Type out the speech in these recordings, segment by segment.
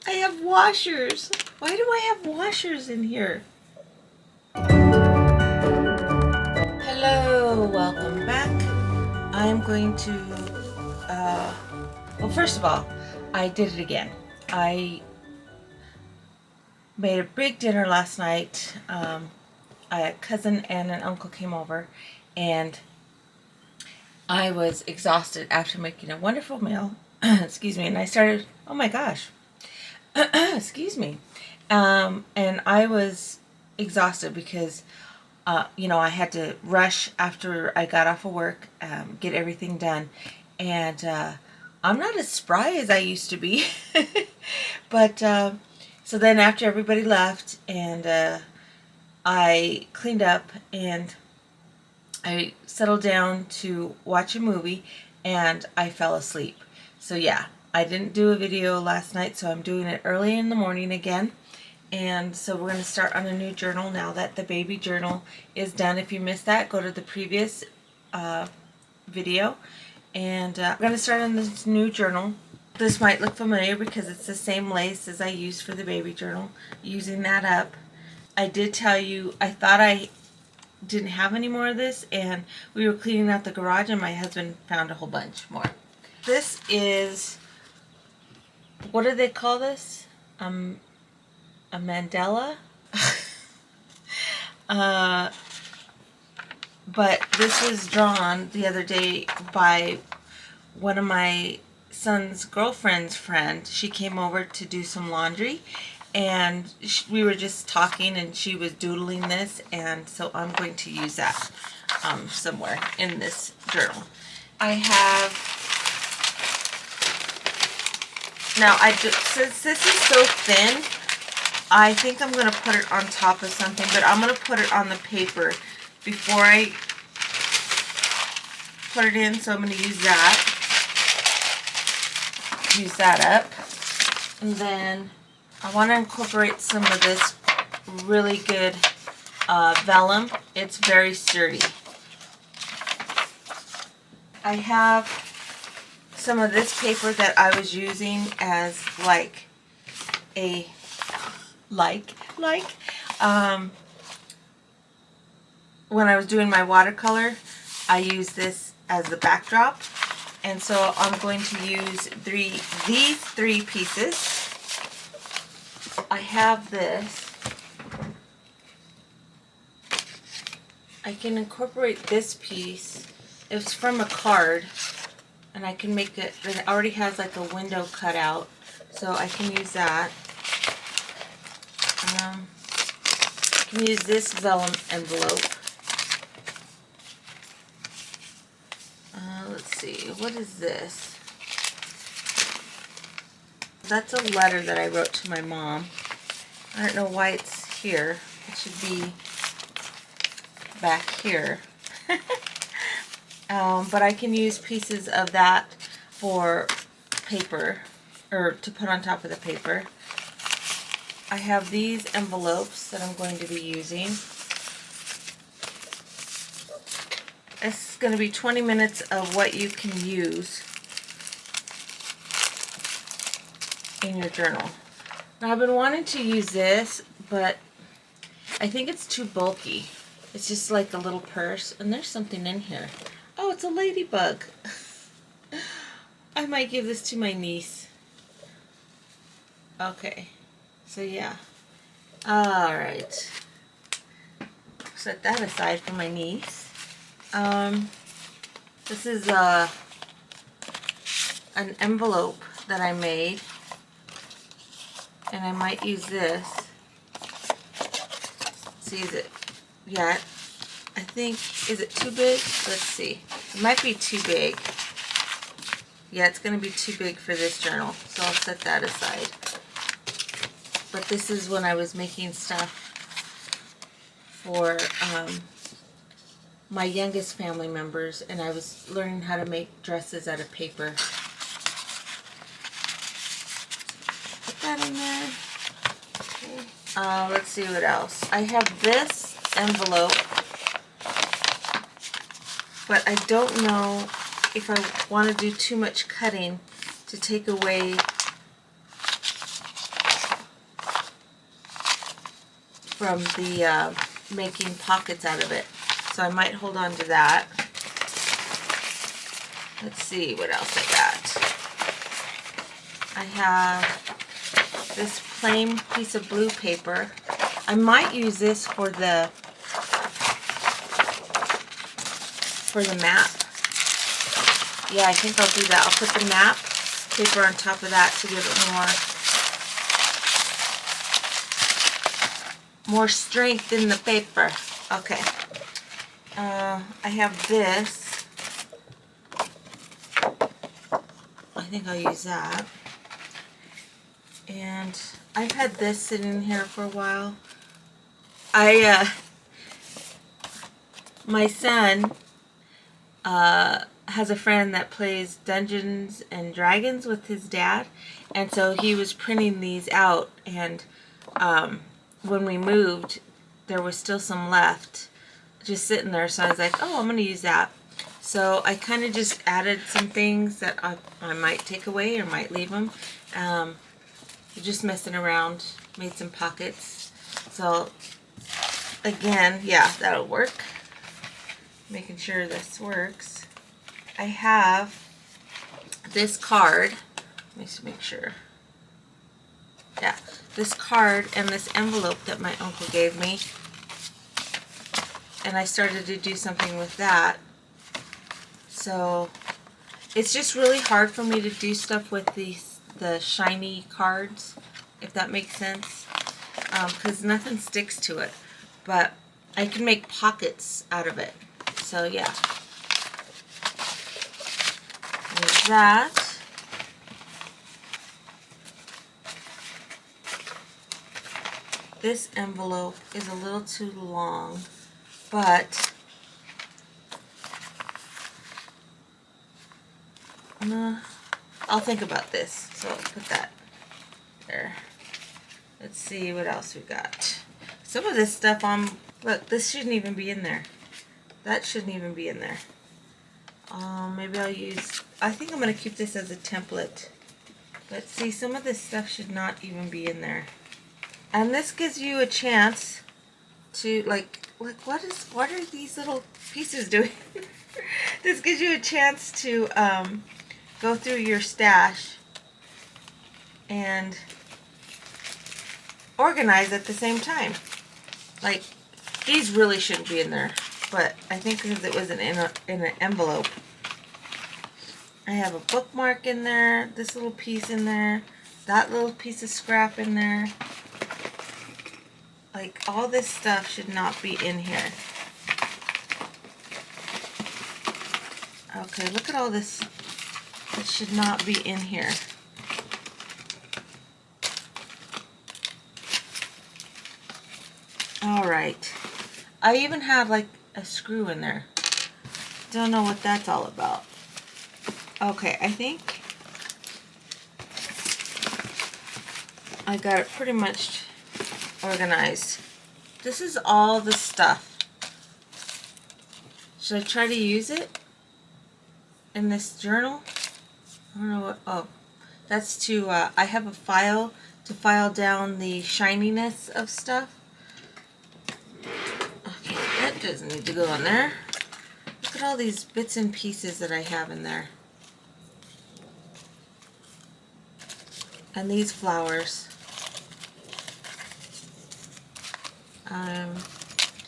I have washers. Why do I have washers in here? Hello, welcome back. I'm going to, well, first of all, I did it again. I made a big dinner last night. A cousin and an uncle came over, and I was exhausted after making a wonderful meal. Excuse me. And I started, oh my gosh. Excuse me. And I was exhausted because, I had to rush after I got off of work, get everything done. And I'm not as spry as I used to be. But so then after everybody left, and I cleaned up and I settled down to watch a movie, and I fell asleep. So yeah, I didn't do a video last night, so I'm doing it early in the morning again. And so we're going to start on a new journal now that the baby journal is done. If you missed that, go to the previous video. And we're going to start on this new journal. This might look familiar because it's the same lace as I used for the baby journal. Using that up. I did tell you, I thought I didn't have any more of this, and we were cleaning out the garage and my husband found a whole bunch more. This is, what do they call this? A mandala? But this was drawn the other day by one of my son's girlfriend's friend. She came over to do some laundry, and we were just talking, and she was doodling this, and so I'm going to use that somewhere in this journal. I have, now since this is so thin, I think I'm going to put it on top of something, but I'm going to put it on the paper before I put it in, so I'm going to use that up. And then I want to incorporate some of this really good vellum. It's very sturdy. I have some of this paper that I was using as when I was doing my watercolor, I used this as the backdrop. And so I'm going to use these three pieces. I have this. I can incorporate this piece. It's from a card, and I can make it, it already has like a window cut out, so I can use that. I can use this vellum envelope. Let's see, what is this? That's a letter that I wrote to my mom. I don't know why it's here. It should be back here. But I can use pieces of that for paper, or to put on top of the paper. I have these envelopes that I'm going to be using. This is going to be 20 minutes of what you can use in your journal. Now, I've been wanting to use this, but I think it's too bulky. It's just like a little purse, and there's something in here. Oh, it's a ladybug. I might give this to my niece. Okay, so yeah. Alright. Set that aside for my niece. This is an envelope that I made, and I might use this. See, is it? Yeah, I think, is it too big? Let's see. It might be too big. Yeah, it's going to be too big for this journal, so I'll set that aside. But this is when I was making stuff for my youngest family members, and I was learning how to make dresses out of paper. Put that in there. Okay. Let's see what else. I have this envelope, but I don't know if I want to do too much cutting to take away from the making pockets out of it. So I might hold on to that. Let's see what else I got. I have this plain piece of blue paper. I might use this for the map. Yeah, I think I'll do that. I'll put the map paper on top of that to give it more strength in the paper. Okay. I have this. I think I'll use that. And I've had this sitting in here for a while. My son has a friend that plays Dungeons and Dragons with his dad, and so he was printing these out, and when we moved there was still some left just sitting there, so I was like, oh, I'm gonna use that. So I kind of just added some things that I might take away or might leave them. Just messing around, made some pockets. So again, yeah, that'll work. Making sure this works. I have this card. Let me just make sure. Yeah, this card and this envelope that my uncle gave me. And I started to do something with that. So it's just really hard for me to do stuff with the shiny cards, if that makes sense, because nothing sticks to it. But I can make pockets out of it. So yeah, there's that. This envelope is a little too long, but I'll think about this. So I'll put that there. Let's see what else we got. Some of this stuff look, this shouldn't even be in there. That shouldn't even be in there. Maybe I think I'm going to keep this as a template. But see, some of this stuff should not even be in there. And this gives you a chance to, like what are these little pieces doing? This gives you a chance to go through your stash and organize at the same time. Like, these really shouldn't be in there, but I think because it was in an envelope. I have a bookmark in there, this little piece in there, that little piece of scrap in there. Like, all this stuff should not be in here. Okay, look at all this. It should not be in here. Alright. I even have like a screw in there. Don't know what that's all about. Okay, I think I got it pretty much organized. This is all the stuff. Should I try to use it in this journal? I don't know what. Oh, that's to, I have a file to file down the shininess of stuff. Okay, that doesn't need to go in there. Look at all these bits and pieces that I have in there. And these flowers.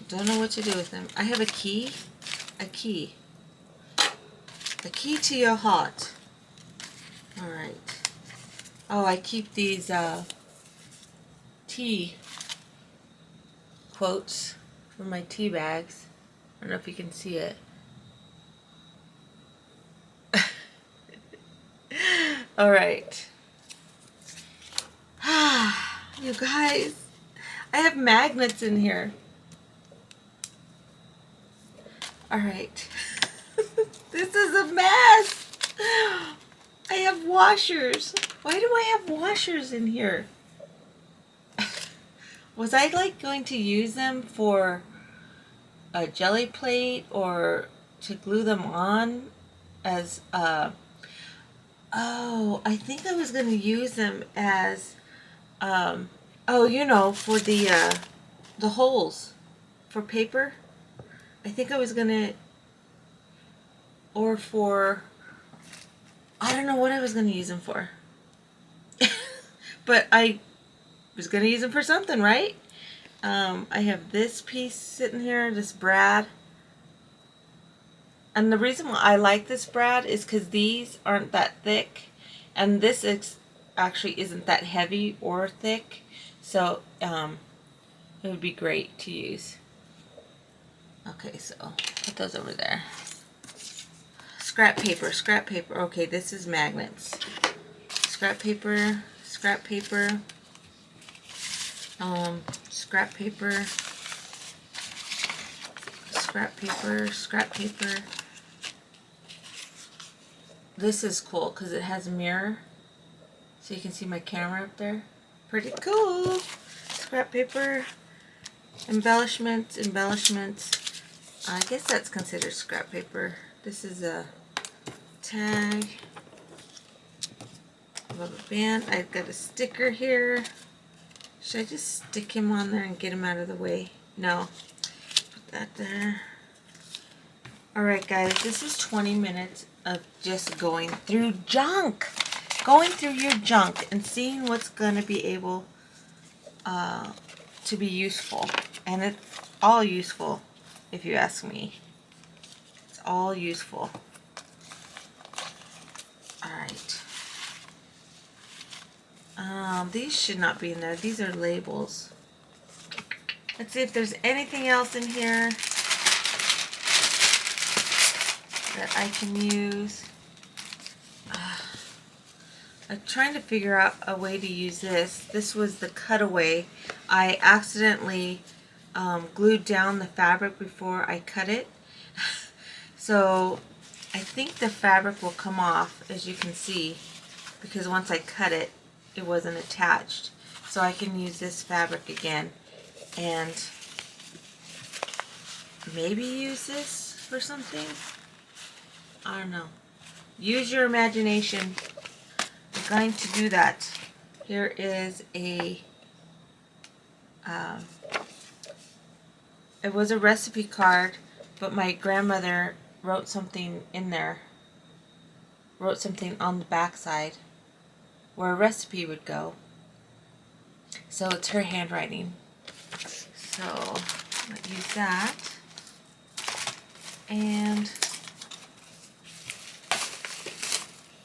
Don't know what to do with them. I have a key. A key. A key to your heart. Alright. Oh, I keep these tea quotes from my tea bags. I don't know if you can see it. Alright. You guys, I have magnets in here. Alright. This is a mess. I have washers. Why do I have washers in here? Was I like going to use them for a jelly plate or to glue them on as oh, I think I was going to use them as oh, you know, for the the holes for paper. I think I was gonna, or for, I don't know what I was gonna use them for. But I was gonna use them for something, right? I have this piece sitting here, this brad. And the reason why I like this brad is because these aren't that thick. And this actually isn't that heavy or thick. So it would be great to use. Okay, so put those over there. Scrap paper, scrap paper. Okay, this is magnets. Scrap paper, scrap paper. Scrap paper. Scrap paper, scrap paper. This is cool because it has a mirror, so you can see my camera up there. Pretty cool. Scrap paper, embellishments, embellishments. I guess that's considered scrap paper. This is a tag, rubber band. I've got a sticker here. Should I just stick him on there and get him out of the way? No. Put that there. Alright guys, this is 20 minutes of just going through junk. Going through your junk and seeing what's going to be able to be useful. And it's all useful, if you ask me. It's all useful. Alright. These should not be in there. These are labels. Let's see if there's anything else in here that I can use. I'm trying to figure out a way to use this. This was the cutaway. I accidentally glued down the fabric before I cut it. So I think the fabric will come off, as you can see, because once I cut it, it wasn't attached. So I can use this fabric again and maybe use this for something. I don't know. Use your imagination. I'm going to do that. Here is a, it was a recipe card, but my grandmother wrote something in there. Wrote something on the back side where a recipe would go. So it's her handwriting. So I'll use that. And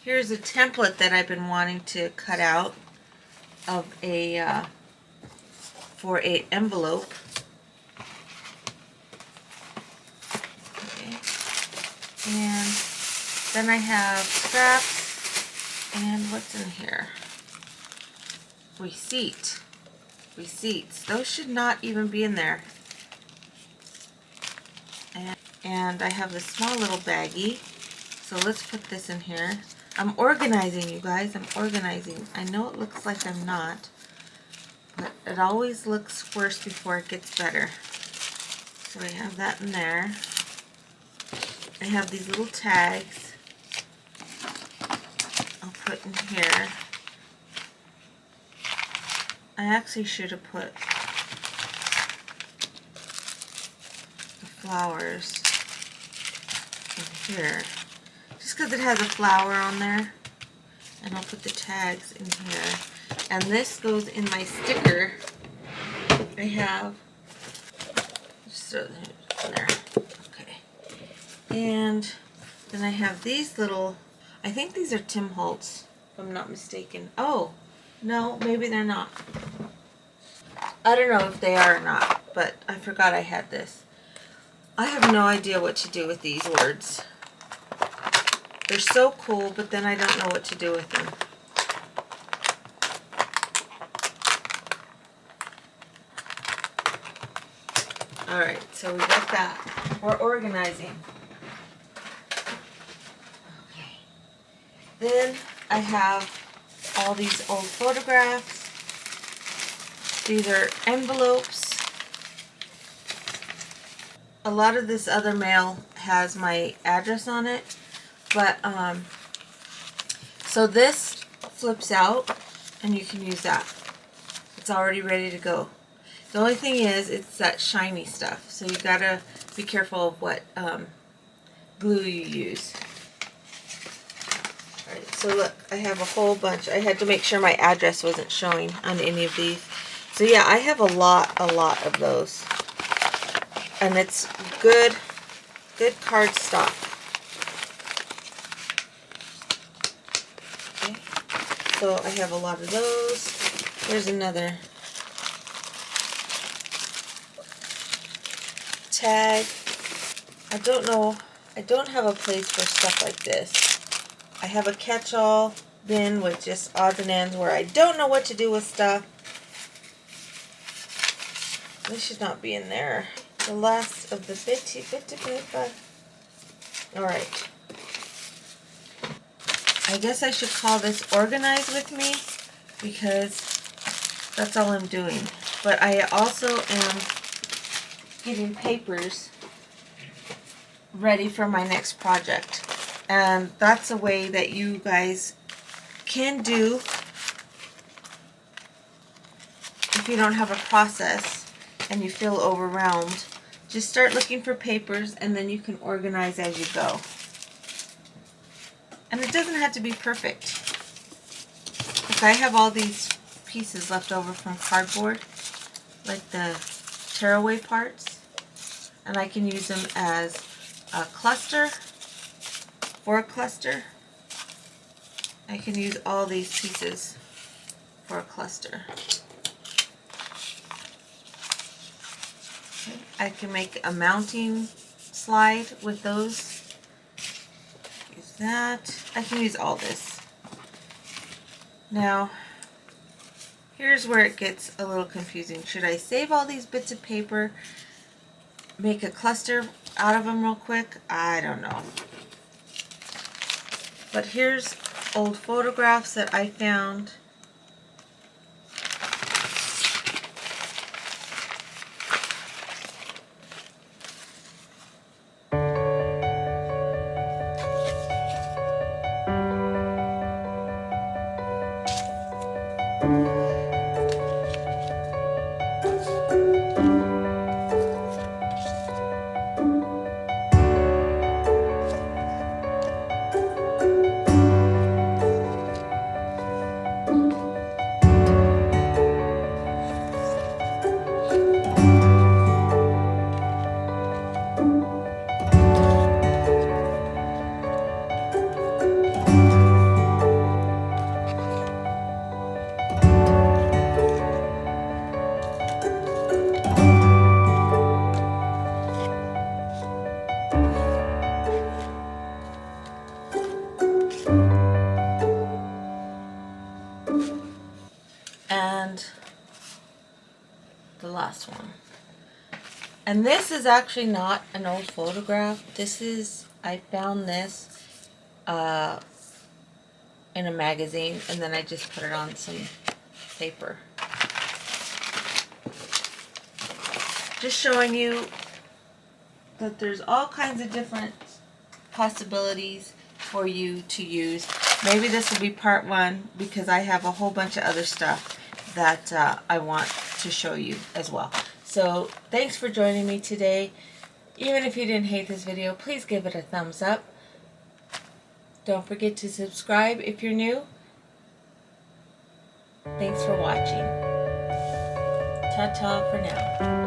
here's a template that I've been wanting to cut out of a for an envelope. Okay. And then I have scraps and what's in here? Receipt. Receipts. Those should not even be in there. And I have this small little baggie. So let's put this in here. I'm organizing, you guys. I'm organizing. I know it looks like I'm not, but it always looks worse before it gets better. So I have that in there. I have these little tags I'll put in here. I actually should have put the flowers in here. Just because it has a flower on there. And I'll put the tags in here. And this goes in my sticker. I have, just throw it in there. Okay. And then I have these little, I think these are Tim Holtz, if I'm not mistaken. Oh, no, maybe they're not. I don't know if they are or not, but I forgot I had this. I have no idea what to do with these words. They're so cool, but then I don't know what to do with them. Alright, so we got that. We're organizing. Okay. Then I have all these old photographs. These are envelopes. A lot of this other mail has my address on it, but so this flips out and you can use that. It's already ready to go. The only thing is, it's that shiny stuff. So you gotta be careful of what glue you use. Alright, so look, I have a whole bunch. I had to make sure my address wasn't showing on any of these. So yeah, I have a lot of those. And it's good cardstock. Okay, so I have a lot of those. Here's another tag. I don't know, I don't have a place for stuff like this. I have a catch-all bin with just odds and ends where I don't know what to do with stuff. This should not be in there. The last of the bit paper. Alright. I guess I should call this Organize With Me because that's all I'm doing. But I also am getting papers ready for my next project. And that's a way that you guys can do if you don't have a process and you feel overwhelmed. Just start looking for papers and then you can organize as you go. And it doesn't have to be perfect. Like I have all these pieces left over from cardboard, like the tearaway parts, and I can use them as a cluster. For a cluster, I can use all these pieces for a cluster. Okay. I can make a mounting slide with those. Use that. I can use all this. Now, here's where it gets a little confusing. Should I save all these bits of paper, make a cluster out of them real quick? I don't know. But here's old photographs that I found. And the last one. And this is actually not an old photograph. This is, I found this in a magazine and then I just put it on some paper. Just showing you that there's all kinds of different possibilities for you to use. Maybe this will be part one because I have a whole bunch of other stuff that I want to show you as well. So thanks for joining me today. Even if you didn't hate this video, please give it a thumbs up. Don't forget to subscribe if you're new. Thanks for watching. Ta-ta for now.